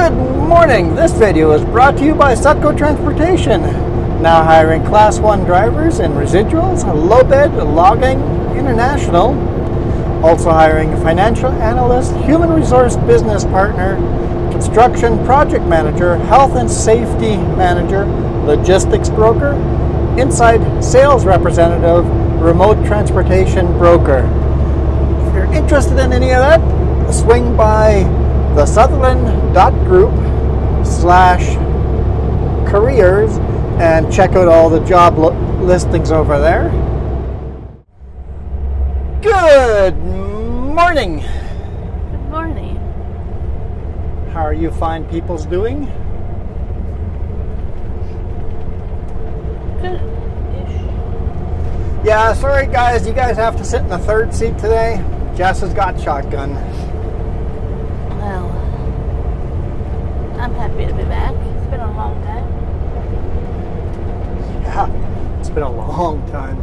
Good morning. This video is brought to you by Sutco Transportation. Now hiring Class 1 drivers in residuals, low bed, logging, international. Also hiring financial analyst, human resource business partner, construction project manager, health and safety manager, logistics broker, inside sales representative, remote transportation broker. If you're interested in any of that, swing by the Sutherland.group/careers and check out all the job listings over there. Good morning. Good morning. How are you fine peoples doing? Good-ish. Yeah, sorry guys, you guys have to sit in the third seat today. Jess has got shotgun. Well, I'm happy to be back. It's been a long time. Yeah, it's been a long time.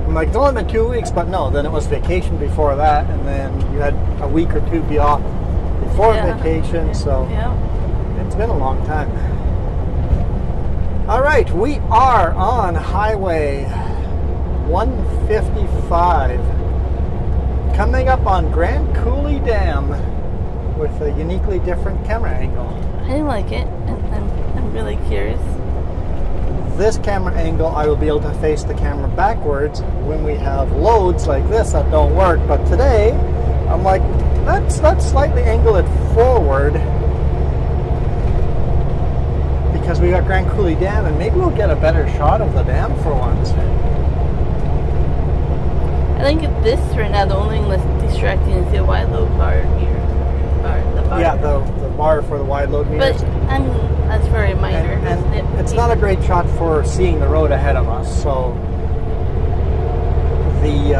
I'm like, it's only been 2 weeks, but no, then it was vacation before that, and then you had a week or two be off before vacation, so it's been a long time. All right, we are on Highway 155, coming up on Grand Coulee Dam with a uniquely different camera angle. I like it, and I'm really curious. This camera angle, I will be able to face the camera backwards when we have loads like this that don't work. But today, I'm like, let's slightly angle it forward because we got Grand Coulee Dam, and maybe we'll get a better shot of the dam for once. I think this right now, the only thing that's distracting is the wide load bar here. The bar. Yeah, the bar for the wide load meters. But I mean, that's very minor. And it's not a great shot for seeing the road ahead of us. So the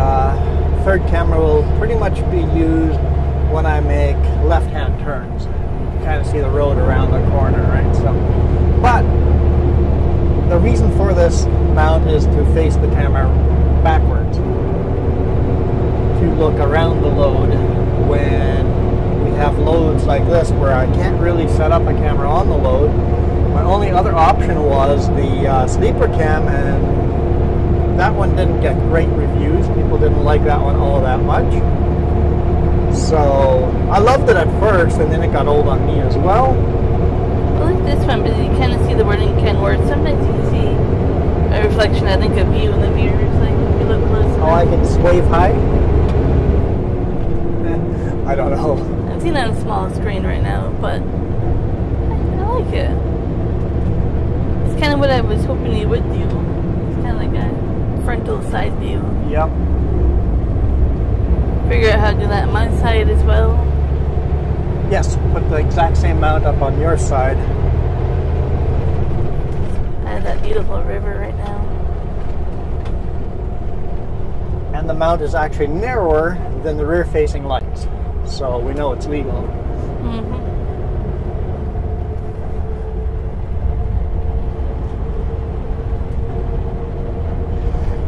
third camera will pretty much be used when I make left-hand turns. You can kind of see the road around the corner, right? So, but the reason for this mount is to face the camera backwards, to look around the load when we have loads like this where I can't really set up a camera on the load. My only other option was the sleeper cam, and that one didn't get great reviews. People didn't like that one all that much. So I loved it at first, and then it got old on me as well. I like this one, but you kind of see the wording Kenworth. Sometimes you can see a reflection, I think, of you in the mirrors, like if you look close enough. Oh, I can swave high? I don't know. I'm seeing it on a small screen right now, but I like it. It's kind of what I was hoping you would do. It's kind of like a frontal side view. Yep. Figure out how to do that on my side as well. Yes, put the exact same mount up on your side. I have that beautiful river right now. And the mount is actually narrower than the rear-facing lights, so we know it's legal. Mm-hmm.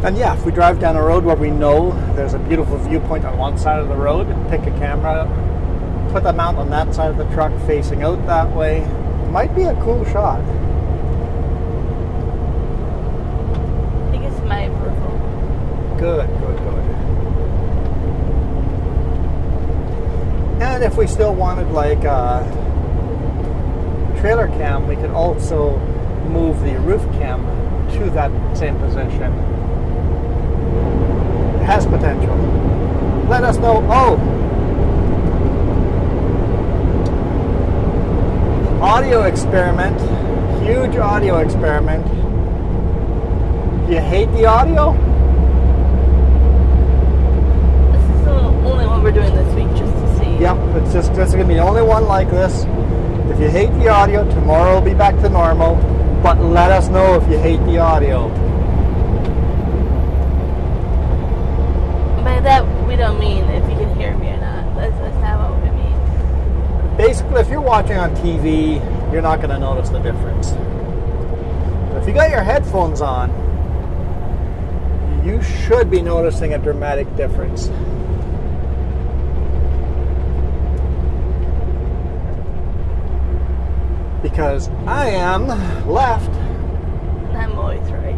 And yeah, if we drive down a road where we know there's a beautiful viewpoint on one side of the road, pick a camera, put the mount on that side of the truck facing out that way, it might be a cool shot. I think it's my purple. Good, good, good. And if we still wanted like a trailer cam, we could also move the roof cam to that same position. It has potential. Let us know. Oh! Audio experiment. Huge audio experiment. Do you hate the audio? This is the only one we're doing this week just to see. Yep, this is going to be the only one like this. If you hate the audio, tomorrow will be back to normal. But let us know if you hate the audio. By that, we don't mean if you can hear me or not. That's not what we mean. Basically, if you're watching on TV, you're not going to notice the difference. But if you got your headphones on, you should be noticing a dramatic difference. because I am left. And I'm always right.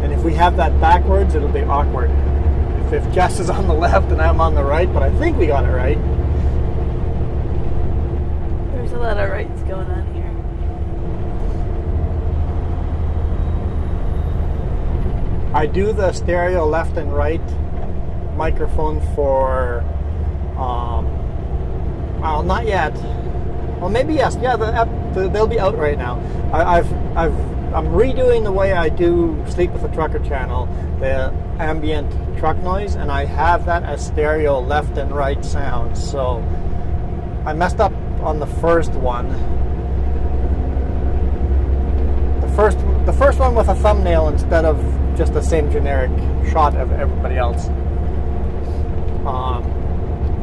And if we have that backwards, it'll be awkward. If Jess is on the left and I'm on the right, but I think we got it right. There's a lot of rights going on here. I do the stereo left and right microphone for, well, not yet. Well, maybe yes. Yeah, they'll be out right now. I'm redoing the way I do Sleep with a Trucker channel, the ambient truck noise, and I have that as stereo left and right sounds. So I messed up on the first one. The first one with a thumbnail instead of just the same generic shot of everybody else.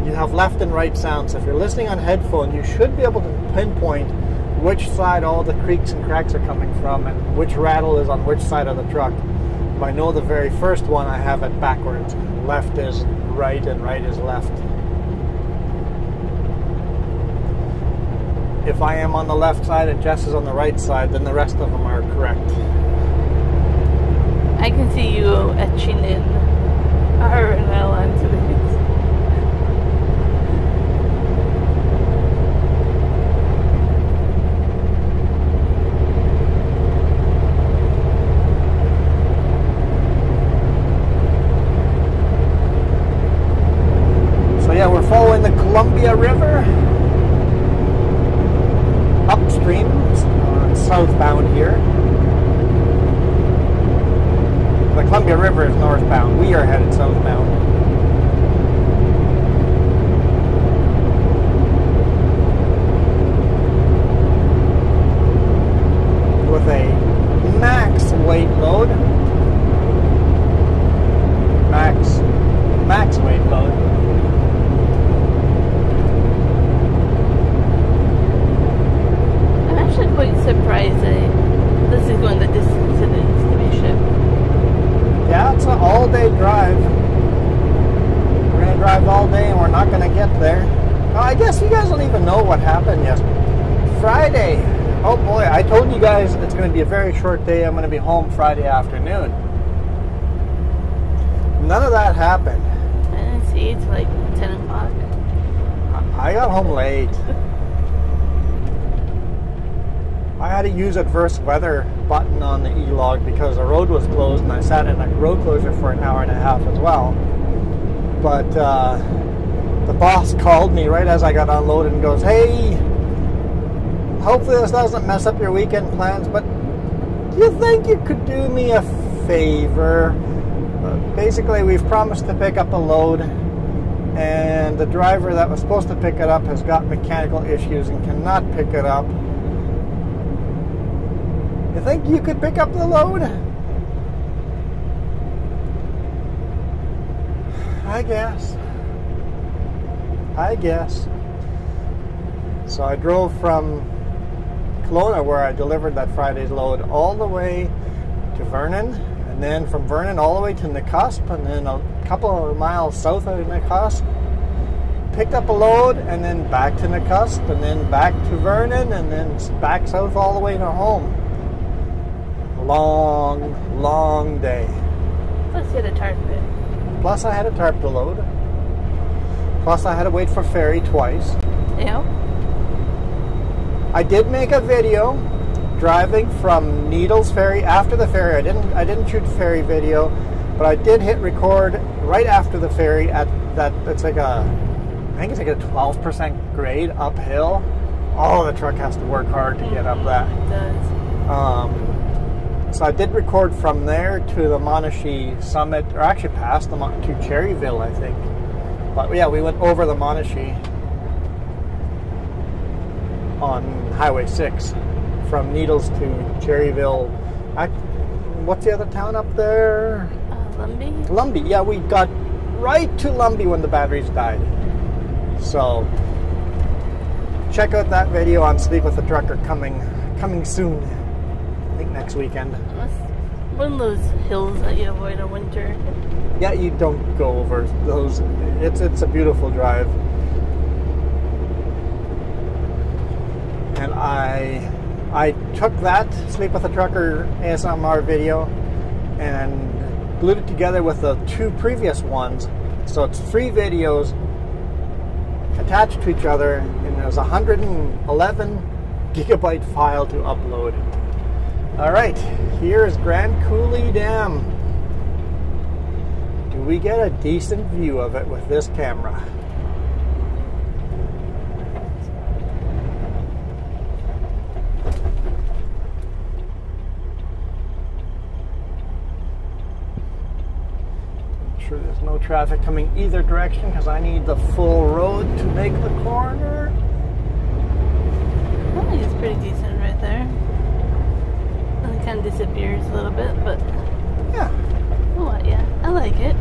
You have left and right sounds. So if you're listening on headphones, you should be able to pinpoint which side all the creaks and cracks are coming from and which rattle is on which side of the truck. But I know the very first one I have it backwards. Left is right and right is left. If I am on the left side and Jess is on the right side, then the rest of them are correct. I can see you etching in R and L onto the hits. So yeah, we're following the Columbia River upstream, southbound here. The Columbia River is northbound. We are headed southbound. With a max weight load. Max weight load. I'm actually quite surprised that this is going the distance it is to be shipped. Yeah, it's an all-day drive. We're going to drive all day and we're not going to get there. Oh, I guess you guys don't even know what happened yesterday. Friday. Oh boy, I told you guys it's going to be a very short day. I'm going to be home Friday afternoon. None of that happened. I didn't see it's like 10 o'clock. I got home late. I had to use adverse weather button on the e-log because the road was closed and I sat in a road closure for an hour and a half as well. But the boss called me right as I got unloaded and goes, "Hey, hopefully this doesn't mess up your weekend plans, but do you think you could do me a favor? Basically, we've promised to pick up a load and the driver that was supposed to pick it up has got mechanical issues and cannot pick it up. You think you could pick up the load?" I guess. So I drove from Kelowna, where I delivered that Friday's load, all the way to Vernon, and then from Vernon all the way to Nakusp, and then a couple of miles south of Nakusp, picked up a load, and then back to Nakusp, and then back to Vernon, and then back south all the way to home. Long day. Plus you had a tarp it. Plus I had a tarp to load. Plus I had to wait for ferry twice. Yeah. I did make a video driving from Needles Ferry after the ferry. I didn't shoot ferry video, but I did hit record right after the ferry at that. It's like I think it's like a 12% grade uphill. Oh, the truck has to work hard to get up that. It does. So I did record from there to the Monashee summit, or actually past to Cherryville, I think. But yeah, we went over the Monashee on Highway 6 from Needles to Cherryville. What's the other town up there? Lumbee? Lumbee, yeah, we got right to Lumbee when the batteries died. So check out that video on Sleep with a Trucker coming soon. I think next weekend. One of those hills that you avoid in winter. Yeah, you don't go over those. It's a beautiful drive. I took that Sleep with a Trucker ASMR video and glued it together with the 2 previous ones. So it's 3 videos attached to each other, and there's a 111 gigabyte file to upload. All right, here's Grand Coulee Dam. Do we get a decent view of it with this camera? Sure there's no traffic coming either direction because I need the full road to make the corner. I think it's pretty decent right there. It kind of disappears a little bit, but yeah. Oh yeah, I like it.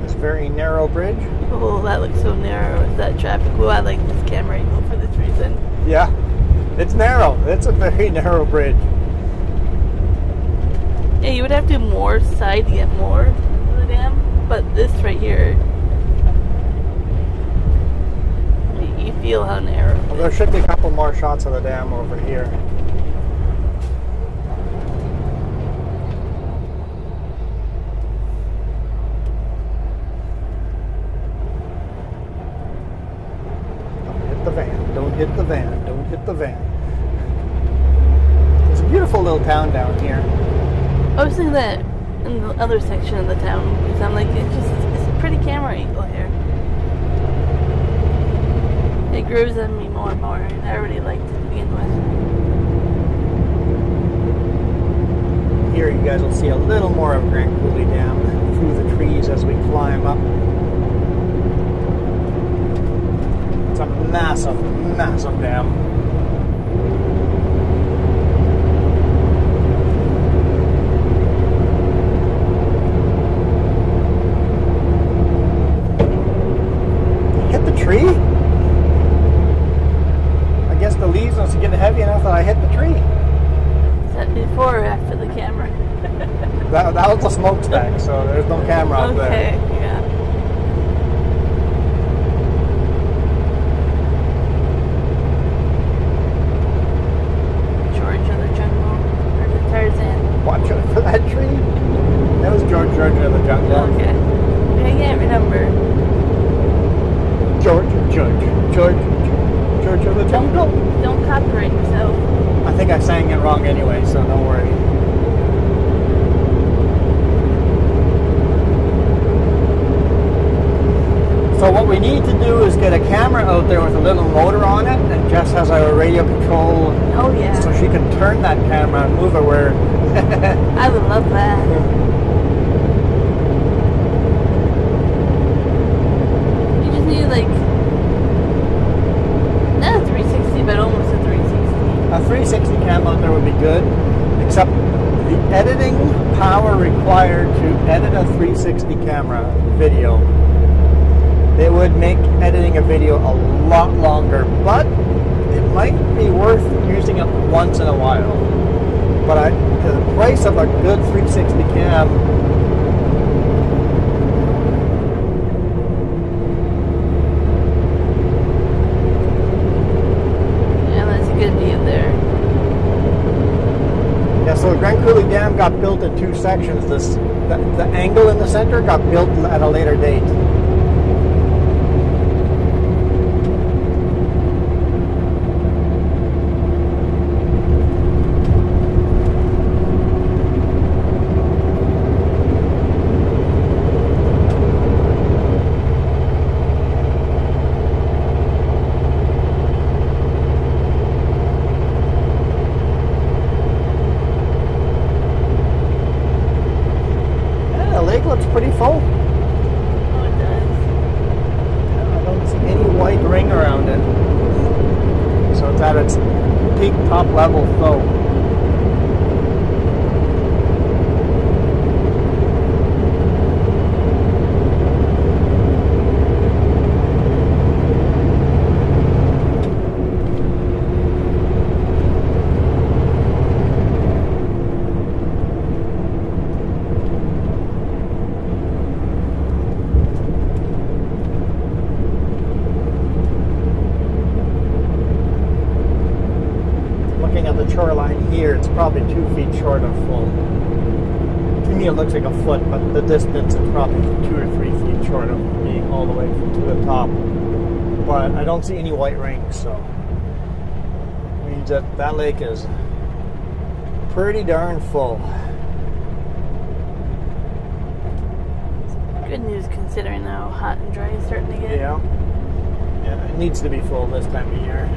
This very narrow bridge. Oh, that looks so narrow with that traffic. Oh, I like this camera angle for this reason. Yeah, it's narrow. It's a very narrow bridge. Yeah, you would have to do more side to get more of the dam, but this right here, you feel how narrow. Well, there should be a couple more shots of the dam over here. Don't hit the van, don't hit the van, don't hit the van. It's a beautiful little town down here. I was thinking that in the other section of the town, because I'm like, it's a pretty camera angle here. It grows on me more and more, and I already liked it to begin with. Here you guys will see a little more of Grand Coulee Dam through the trees as we climb up. It's a massive, massive dam. Tree? I guess the leaves must get heavy enough that I hit the tree. Is that before or after the camera? that was a smokestack, so there's no camera up there. Okay, yeah. George of the Jungle, or the Tarzan. Watch out for that tree. That was George of the Jungle. Okay. I can't remember. George of the Jungle. Don't copyright yourself. I think I sang it wrong anyway, so don't worry. So what we need to do is get a camera out there with a little motor on it, and Jess has our radio control. Oh yeah. So she can turn that camera and move it where. I would love that. You just need like not a 360, but almost a 360. A 360 cam out there would be good, except the editing power required to edit a 360 camera video. It would make editing a video a lot longer, but it might be worth using it once in a while. But the price of a good 360 cam, yeah, that's a good view there. yeah. So the Grand Coulee Dam got built in 2 sections. The angle in the center got built at a later date. Looks pretty full. Oh, it does. I don't see any white ring around it. So it's at its peak top level flow. shoreline here, it's probably 2 feet short of full. To me, it looks like a foot, but the distance is probably 2 or 3 feet short of being all the way to the top. But I don't see any white rings, so means that lake is pretty darn full. Good news considering how hot and dry it's starting to get. Yeah. Yeah, it needs to be full this time of year.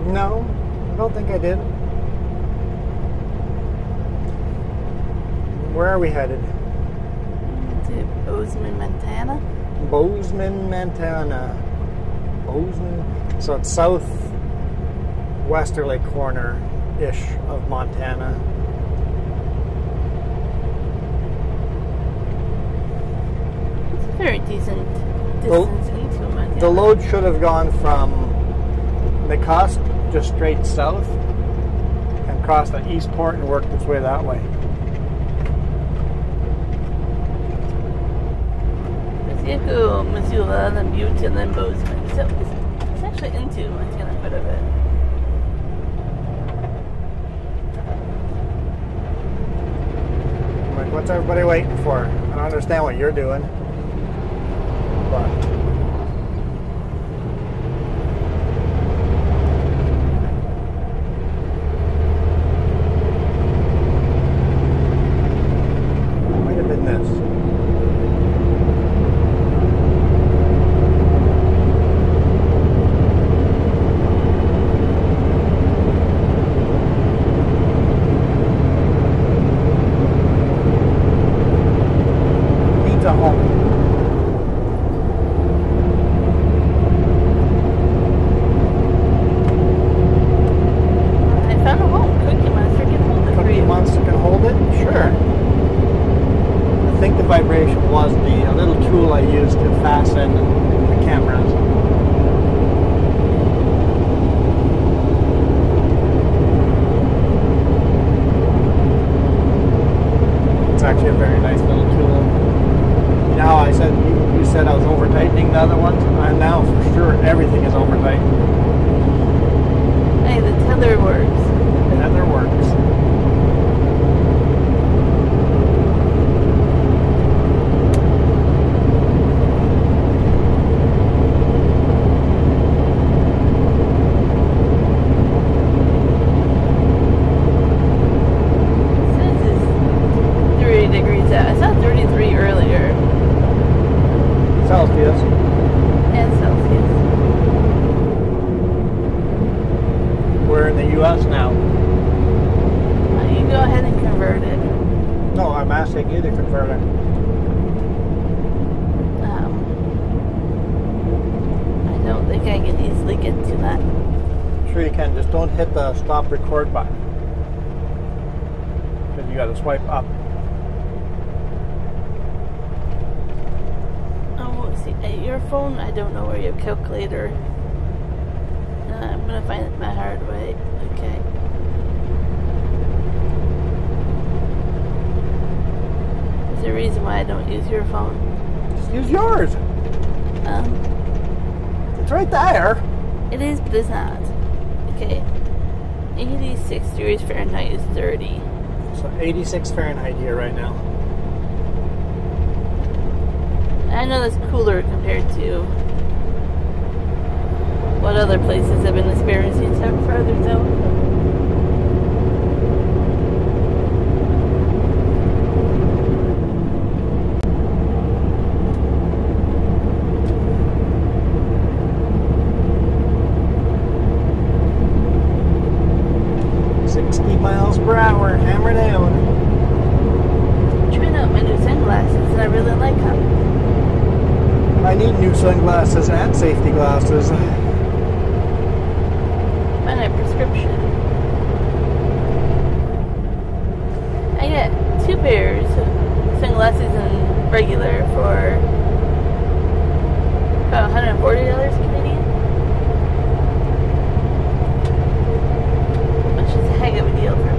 No, I don't think I did. Where are we headed? To Bozeman, Montana. Bozeman, Montana. Bozeman. So it's southwesterly corner-ish of Montana. It's a very decent distance into Montana. The load should have gone from McCusk just straight south and crossed the Eastport and worked its way that way. Seattle, Missoula, then Butte, and then Bozeman. So it's actually into Montana quite a bit. I'm like, what's everybody waiting for? I don't understand what you're doing. But might have been this. Vibration was the little tool I used to fasten the cameras. It's actually a very nice little tool. Now I said you said I was over tightening the other ones, and now for sure everything is over tightened. Hey, the tether works. The tether works. We're in the U.S. now. You go ahead and convert it. No, I'm asking you to convert it. I don't think I can easily get to that. Sure you can. Just don't hit the stop record button. Because you got to swipe up. Oh, see, your phone, I don't know where your calculator. I'm going to find it my hard way. Okay. There's a reason why I don't use your phone. Just use yours. It's right there. It is, but it's not. Okay. 86 degrees Fahrenheit is 30. So 86 Fahrenheit here right now. I know that's cooler compared to what other places have been experiencing farther south. I need new sunglasses and safety glasses. And a prescription. I got 2 pairs of sunglasses and regular for about $140 Canadian. Which is a heck of a deal for me.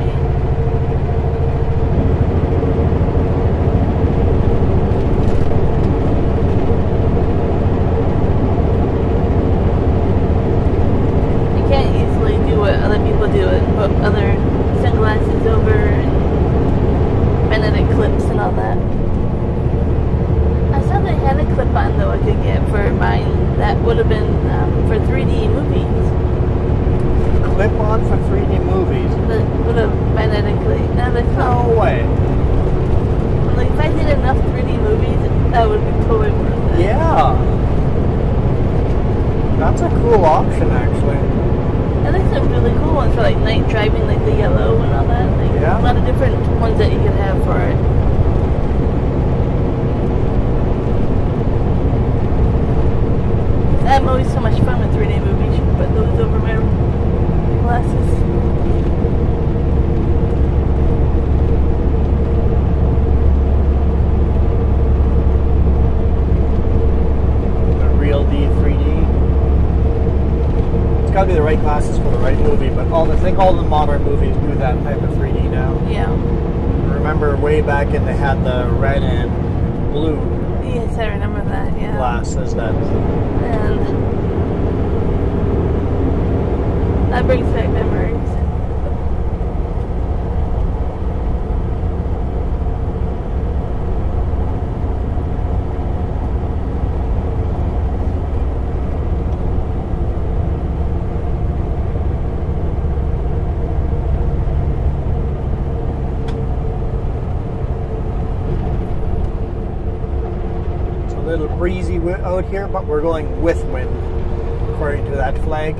Other people do it, put other sunglasses over and magnetic clips and all that. I saw they had a clip on though I could get for mine that would have been for 3D movies. Clip on for 3D movies? That would have magnetically. No way. Like if I did enough 3D movies, that would be totally worth it. Yeah. That's a cool option actually. I think some really cool ones for like night driving, like the yellow and all that. Like, yeah. A lot of different ones that you could have for it. I'm always so much fun with 3D movies. You can put those over my glasses. The real D 3D. Got to be the right glasses for the right movie, but I think all the modern movies do that type of 3D now. Yeah. Remember way back in they had the red and blue. Yes, I remember that. Yeah. Glasses that. And that brings back memories. Breezy out here, but we're going with wind according to that flag.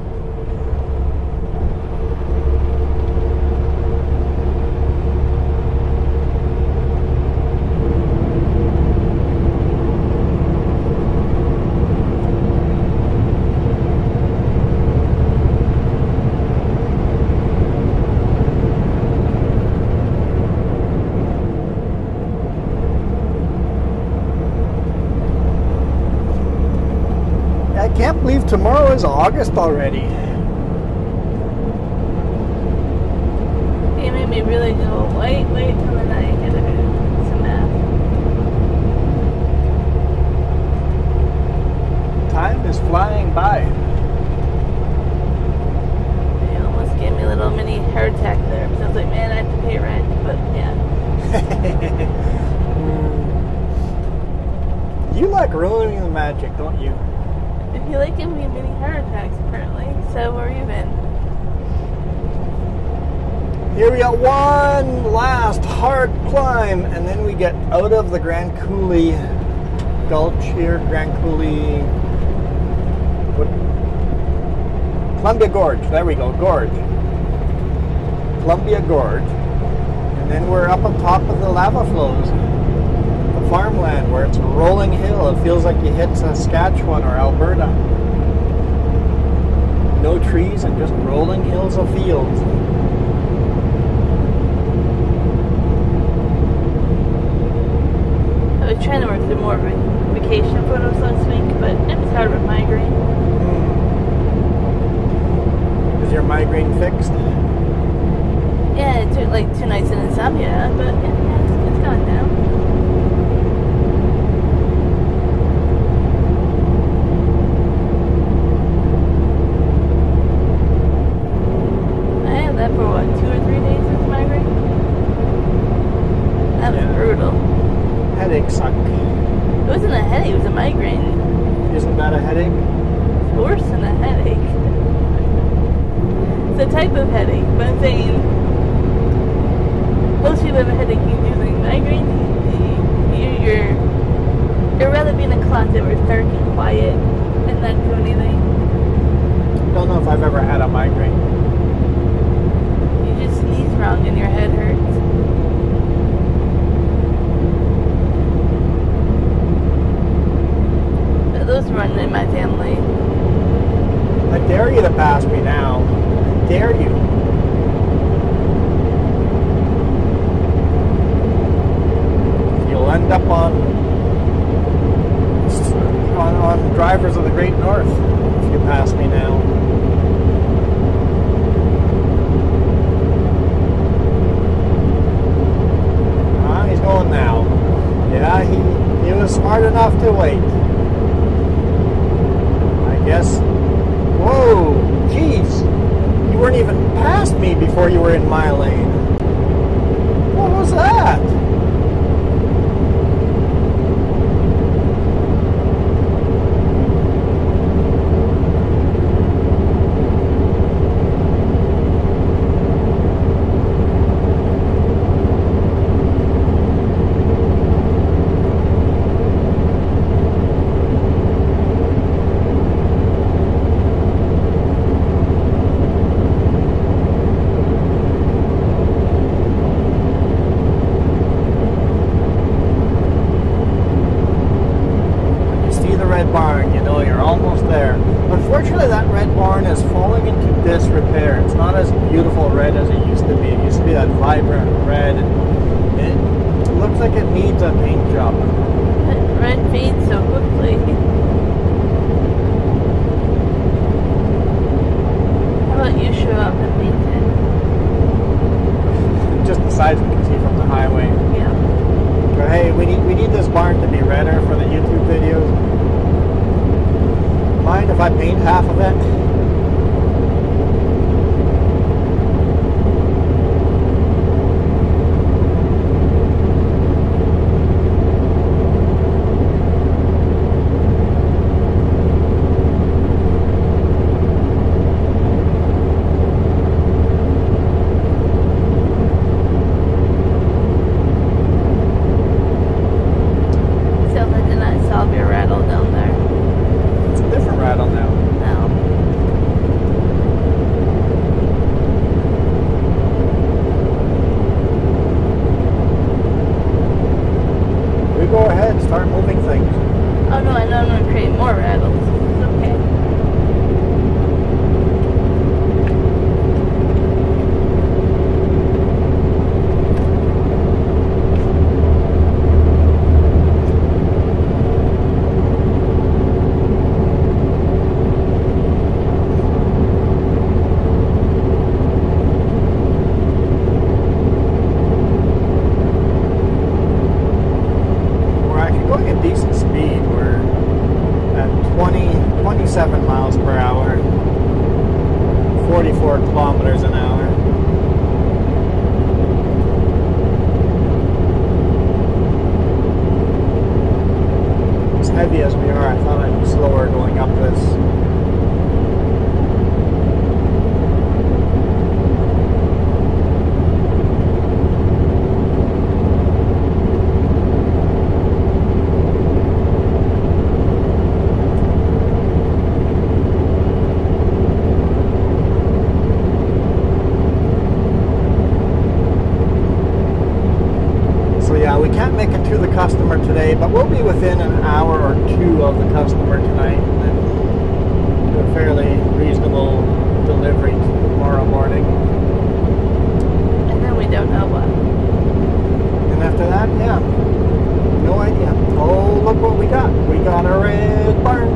I can't believe tomorrow is August already. It made me really go, wait till the night, get some math. Time is flying by. It almost gave me a little mini heart attack there, because I was like, man, I have to pay rent, but yeah. You like ruining the magic, don't you? If you like giving me mini heart attacks, apparently, so where you been? Here we got one last hard climb, and then we get out of the Grand Coulee Gulch here, Grand Coulee, Columbia Gorge. There we go, Gorge, Columbia Gorge, and then we're up on top of the lava flows. Farmland where it's a rolling hill. It feels like you hit Saskatchewan or Alberta. No trees and just rolling hills of fields. I was trying to work through more vacation photos last week, but it was hard with migraine. Is your migraine fixed? Yeah, it took like 2 nights of insomnia, but yeah, it's gone now. For what, 2 or 3 days with migraine? That was brutal. Headaches suck. It wasn't a headache, it was a migraine. Isn't that a headache? It's worse than a headache. It's a type of headache, but I'm saying most people have a headache, you do like migraine, you'd rather be in a closet where it's dark and quiet and not do anything. I don't know if I've ever had a migraine. Sneeze wrong and your head hurts. But those run in my family. I dare you to pass me now. I dare you. You'll end up on drivers of the Great North if you pass me now. He's going now. Yeah, he was smart enough to wait. I guess. Whoa, jeez. You weren't even past me before you were in my lane. What was that? Barn, you know you're almost there. Unfortunately, that red barn is falling into disrepair. It's not as beautiful red as it used to be. It used to be that vibrant red, and it looks like it needs a paint job. Red fades so quickly. How about you show up and paint it? Just the sides we can see from the highway. Yeah. But hey, we need this barn to be redder for the YouTube videos. Mind if I paint half of it? So that did not solve your rattle down there. Different rattle now. No. We go ahead, start moving things. Oh no, I know I'm going to create more rattles. It's okay. Decent speed. We're at 27 miles per hour, 44 kilometers an hour. As heavy as we are, I thought I'd be slower going up this. We can't make it to the customer today, but we'll be within an hour or two of the customer tonight, and do a fairly reasonable delivery tomorrow morning. And then we don't know what. And after that, yeah, no idea. Oh, look what we got. We got a red barn.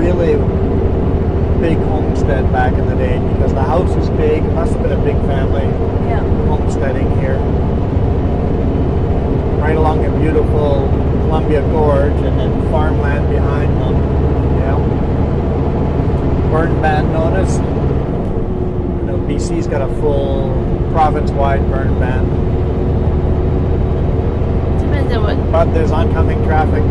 Really big homestead back in the day, because the house was big. It must have been a big family homesteading here. Right along a beautiful Columbia Gorge, and then farmland behind them. Yeah. Burn ban notice. BC's got a full province-wide burn ban. Depends on what. But there's oncoming traffic.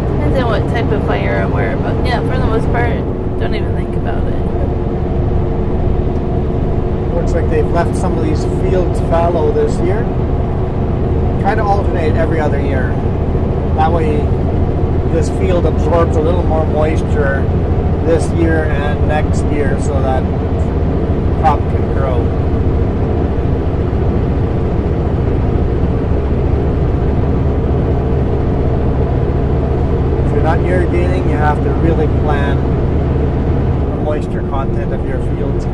Depends on what type of fire or where, but yeah, for the most part, don't even think about it. Looks like they've left some of these fields fallow this year. Try to alternate every other year. That way this field absorbs a little more moisture this year and next year so that crop can grow. If you're not irrigating, you have to really plan the moisture content of your fields.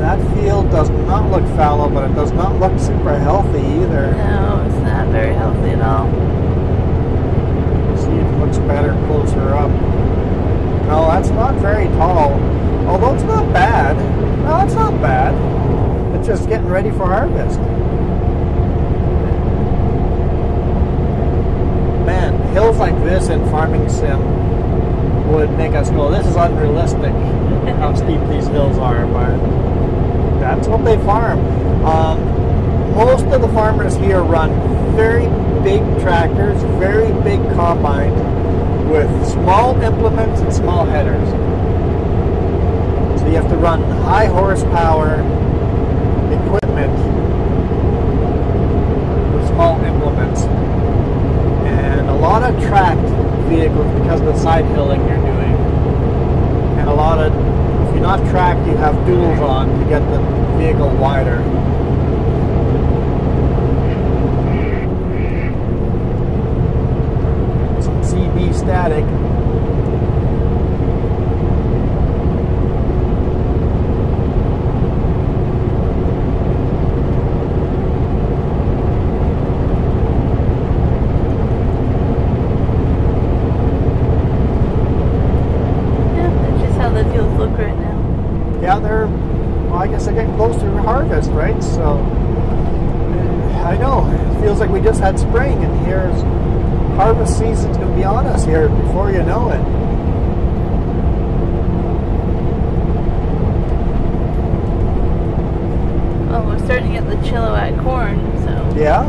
That field does not look fallow, but it does not look super healthy either. No, it's not very healthy at all. See if it looks better closer up. No, that's not very tall. Although it's not bad. No, it's not bad. It's just getting ready for harvest. Man, hills like this in Farming Sim would make us go, this is unrealistic how steep these hills are, but that's what they farm. Most of the farmers here run very big tractors, very big combines with small implements and small headers. So you have to run high horsepower equipment with small implements. And a lot of tracked vehicles because of the side hilling you're doing. And a lot of, if you're not tracked, you have duals on to get the vehicle wider. Some CB static. Yeah, they're, well, I guess they're getting close to harvest, right? So, I know, it feels like we just had spring, and here's harvest season's going to be on us here before you know it. Well, we're starting to get the Chilliwack corn, so. Yeah,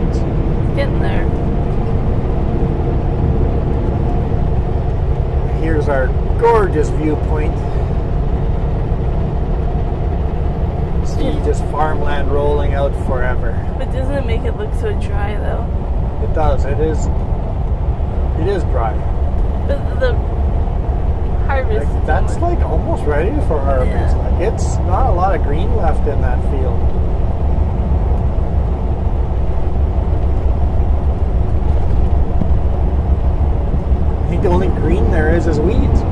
it's getting there. Here's our gorgeous viewpoint. See just farmland rolling out forever. But doesn't it make it look so dry though? It does. It is dry. But the harvest. Like, that's like almost ready for harvest. Yeah. Like it's not a lot of green left in that field. I think the only green there is weeds.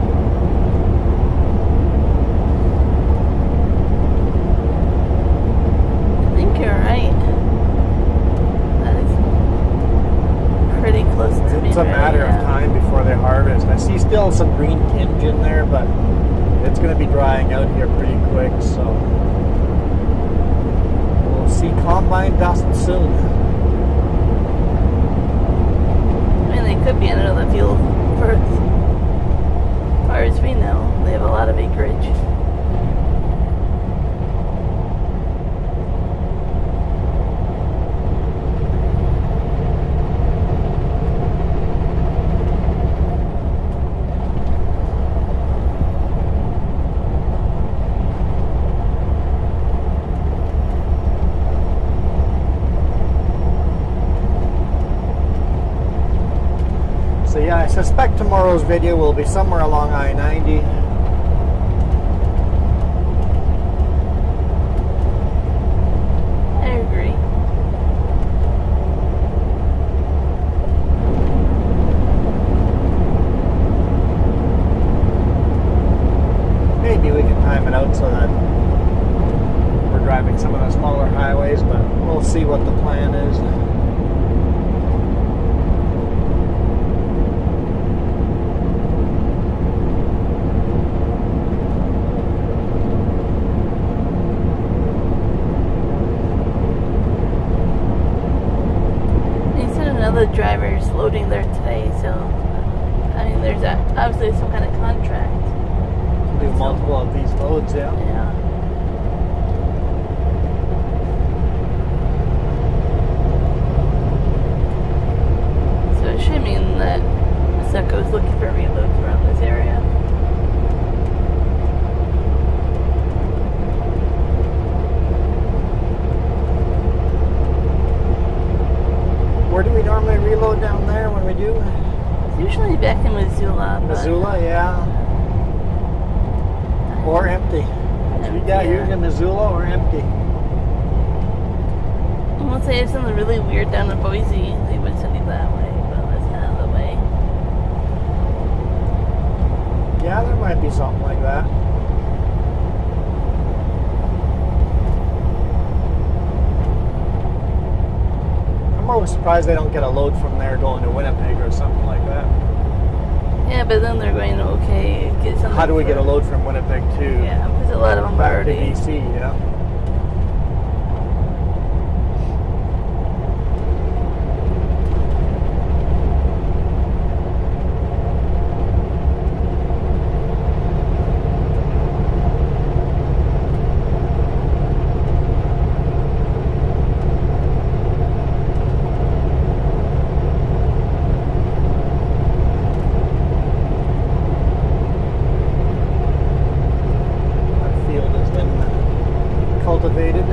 I think you're right. That is pretty close to being It's a matter of time before they harvest. I see still some green tinge in there, but it's going to be drying out here pretty quick, so we'll see combine dust soon. I mean, they could be in another field for as far as we know. They have a lot of acreage. So yeah, I suspect tomorrow's video will be somewhere along I-90. I agree. Maybe we can time it out so that we're driving some of the smaller highways, but we'll see what the plan is. the drivers loading there today, so I mean, there's obviously some kind of contract. Do multiple of these loads, yeah. Yeah. So it should mean that Succo's looking for reloads around this area. Where do we normally reload down there when we do? It's usually back in Missoula. Missoula, yeah. Or empty. Yeah, usually Missoula or empty. I won't say it's something really weird down in Boise. They would send you that way, but that's kind of the way. Yeah, there might be something like that. I'm always surprised they don't get a load from there going to Winnipeg or something like that. Yeah, but then they're going to get something. How do we get a load from Winnipeg to? Yeah, because a lot of them are already. Back to BC, yeah. Cultivated.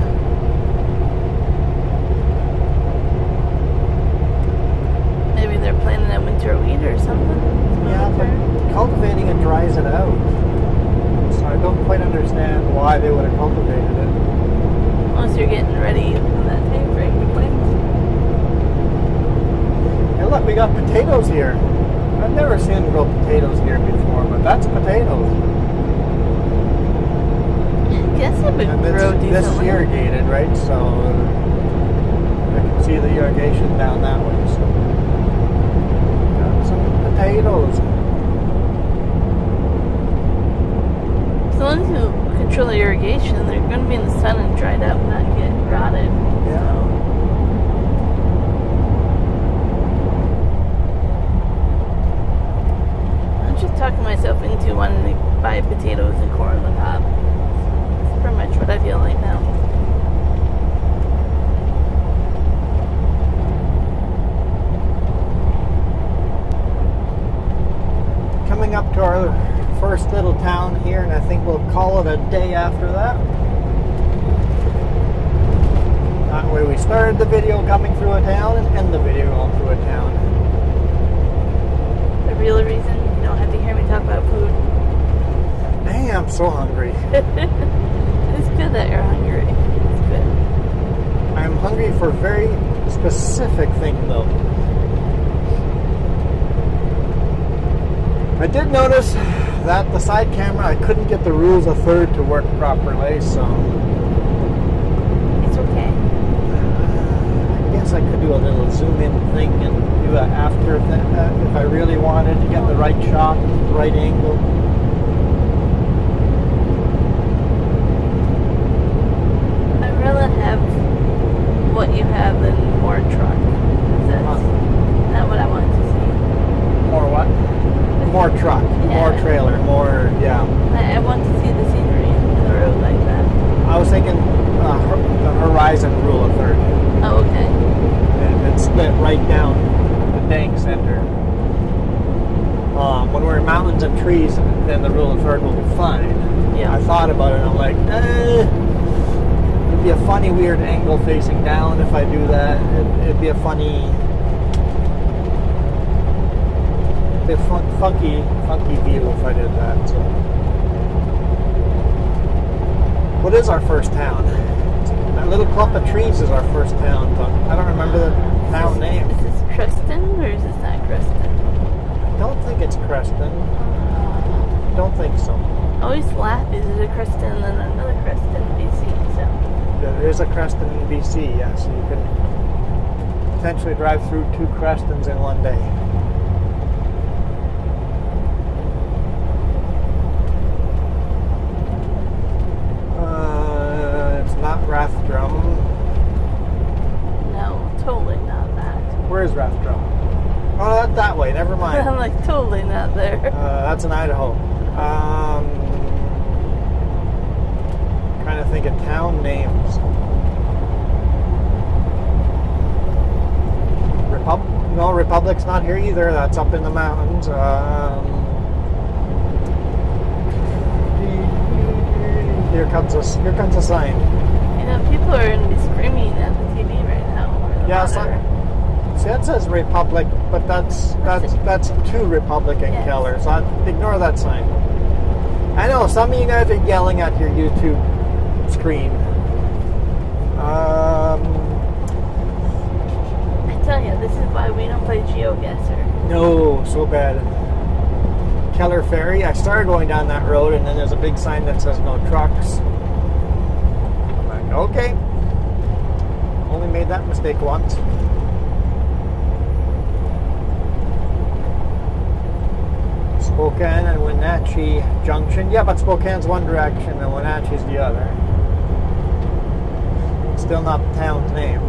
Maybe they're planting a winter wheat or something. Yeah, but cultivating it dries it out. So I don't quite understand why they would have cultivated it. Unless you're getting ready in that time frame to plant. Hey, look, we got potatoes here. I've never seen them grow potatoes here before, but that's potatoes. I guess it would grow decently. This is irrigated, right? So I can see the irrigation down that way. So got some potatoes. As long as you control the irrigation, they're going to be in the sun and dried out and not get rotted. Yeah. I'm just talking myself into wanting to buy potatoes and corn on the cob. Pretty much what I feel like now. Coming up to our first little town here, and I think we'll call it a day after that. That way we started the video coming through a town and end the video going through a town. The real reason you don't have to hear me talk about food. Dang, I'm so hungry. It's good that you're hungry. It's good. I'm hungry for a very specific thing, though. I did notice that the side camera, I couldn't get the rules of third to work properly, so... It's okay. I guess I could do a little zoom in thing and do it after that if I really wanted to get the right shot, the right angle. Have what you have and more truck. That's not what I want to see. More what? More truck, Yeah. more trailer, more, yeah. I want to see the scenery in the road like that. I was thinking the horizon rule of third. Oh, okay. And it's split right down the dang center. When we're in mountains and trees, then the rule of third will be fine. Yeah. I thought about it and I'm like, it'd be a funny, weird angle facing down if I do that. It'd be a funny, funky view if I did that. So, what is our first town? That little clump of trees is our first town, but I don't remember the town name. Is this Creston or is this not Creston? I don't think it's Creston. Don't think so. I always laugh. Is it a Creston and then another Creston in BC? So. There is a Creston in BC, yeah, so you could potentially drive through 2 Crestons in one day. It's not Rathdrum. No, totally not that. Where's Rathdraw? Oh, that's that way. Never mind. I'm like totally not there. That's in Idaho. Trying to think of town names. No, Republic's not here either. That's up in the mountains. Here comes a sign. You know, people are going to be screaming at the TV right now. Yeah, see, that says Republic, but that's two Republican killers. Ignore that sign. I know some of you guys are yelling at your YouTube screen. I tell you, this is why we don't play GeoGuessr. No, so bad. Keller Ferry. I started going down that road, and then there's a big sign that says no trucks. I'm like, okay. Only made that mistake once. Spokane and Wenatchee Junction. Yeah, but Spokane's one direction and Wenatchee's the other. Still not the town's name.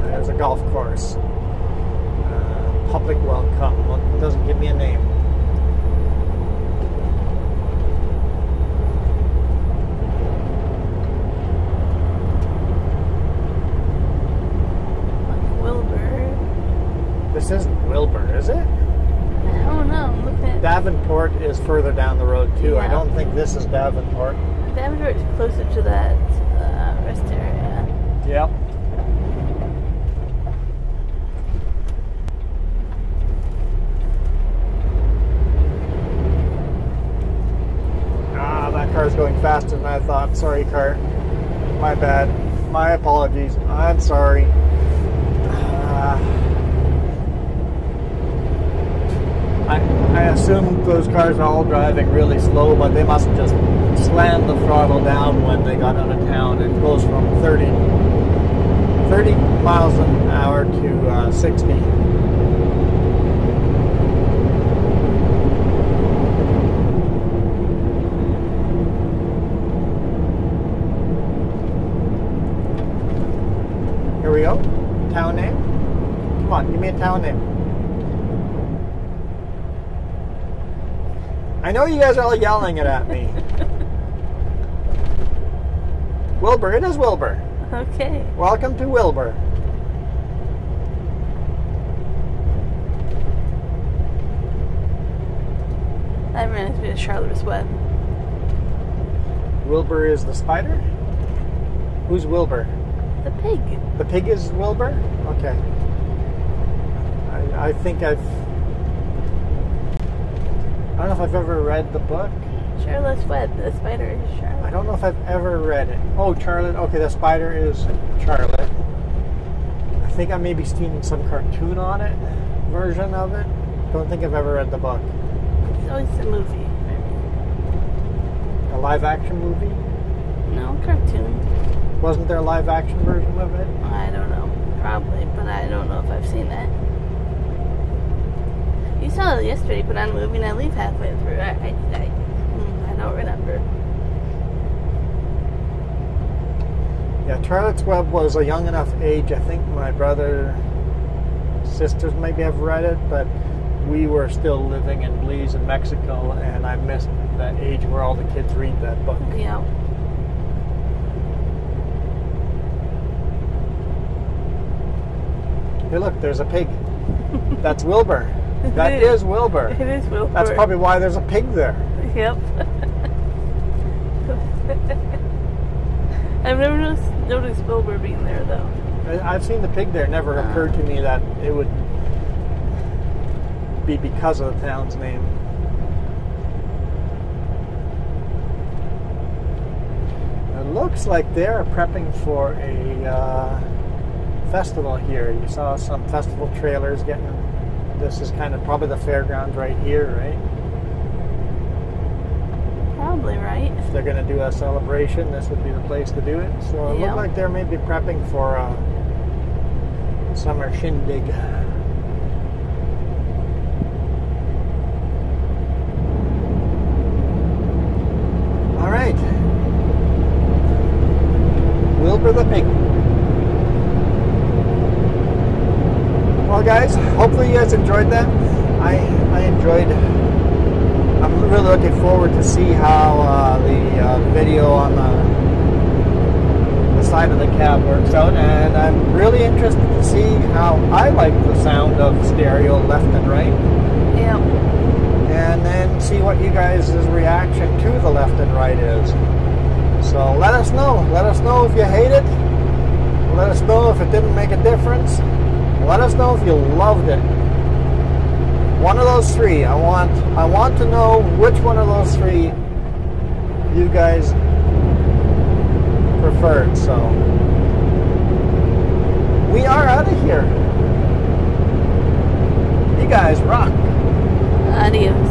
There's a golf course. Public welcome. Well, it doesn't give me a name. This isn't Wilbur, is it? I don't know. I'm looking at Davenport is further down the road too. Yeah. I don't think this is Davenport. Davenport is closer to that rest area. Yep. That car's going faster than I thought. Sorry, car. My bad. My apologies. I'm sorry. I assume those cars are all driving really slow, but they must have just slammed the throttle down when they got out of town. It goes from 30 miles an hour to 60. Here we go. Town name? Come on, give me a town name. I know you guys are all yelling it at me. Wilbur, it is Wilbur. Okay. Welcome to Wilbur. That reminds me of Charlotte's Web. Wilbur is the spider? Who's Wilbur? The pig. The pig is Wilbur? Okay. I think I don't know if I've ever read the book. Charlotte's Web. The spider is Charlotte. I don't know if I've ever read it. Oh, Charlotte. Okay, the spider is Charlotte. I think I may be seeing some cartoon on it, version of it. Don't think I've ever read the book. It's always a movie. A live action movie? No, cartoon. Wasn't there a live action version of it? I don't know. Probably, but I don't know if I've seen that. You saw it yesterday, put on a movie and I leave halfway through. I don't remember. Yeah, Charlotte's Web was a young enough age. I think my brother, sisters maybe have read it, but we were still living in Belize in Mexico, and I missed that age where all the kids read that book. Yeah. Hey, look, there's a pig. That's Wilbur. That is Wilbur. It is Wilbur. That's probably why there's a pig there. Yep. I've never noticed Wilbur being there, though. I've seen the pig there. It never occurred to me that it would be because of the town's name. It looks like they're prepping for a festival here. You saw some festival trailers getting. This is kind of probably the fairgrounds right here, right? Probably right. If they're going to do a celebration, this would be the place to do it. So it looks like they're maybe prepping for a summer shindig. All right. Pepper the pig. Well, guys, hopefully you guys enjoyed that. I enjoyed. I'm really looking forward to see how the video on the side of the cab works out, and I'm really interested to see how I like the sound of stereo left and right. Yep. And then see what you guys' reaction to the left and right is. So let us know. Let us know if you hate it. Let us know if it didn't make a difference. Let us know if you loved it. One of those three. I want to know which one of those three you guys preferred. So we are out of here. You guys rock. Adios.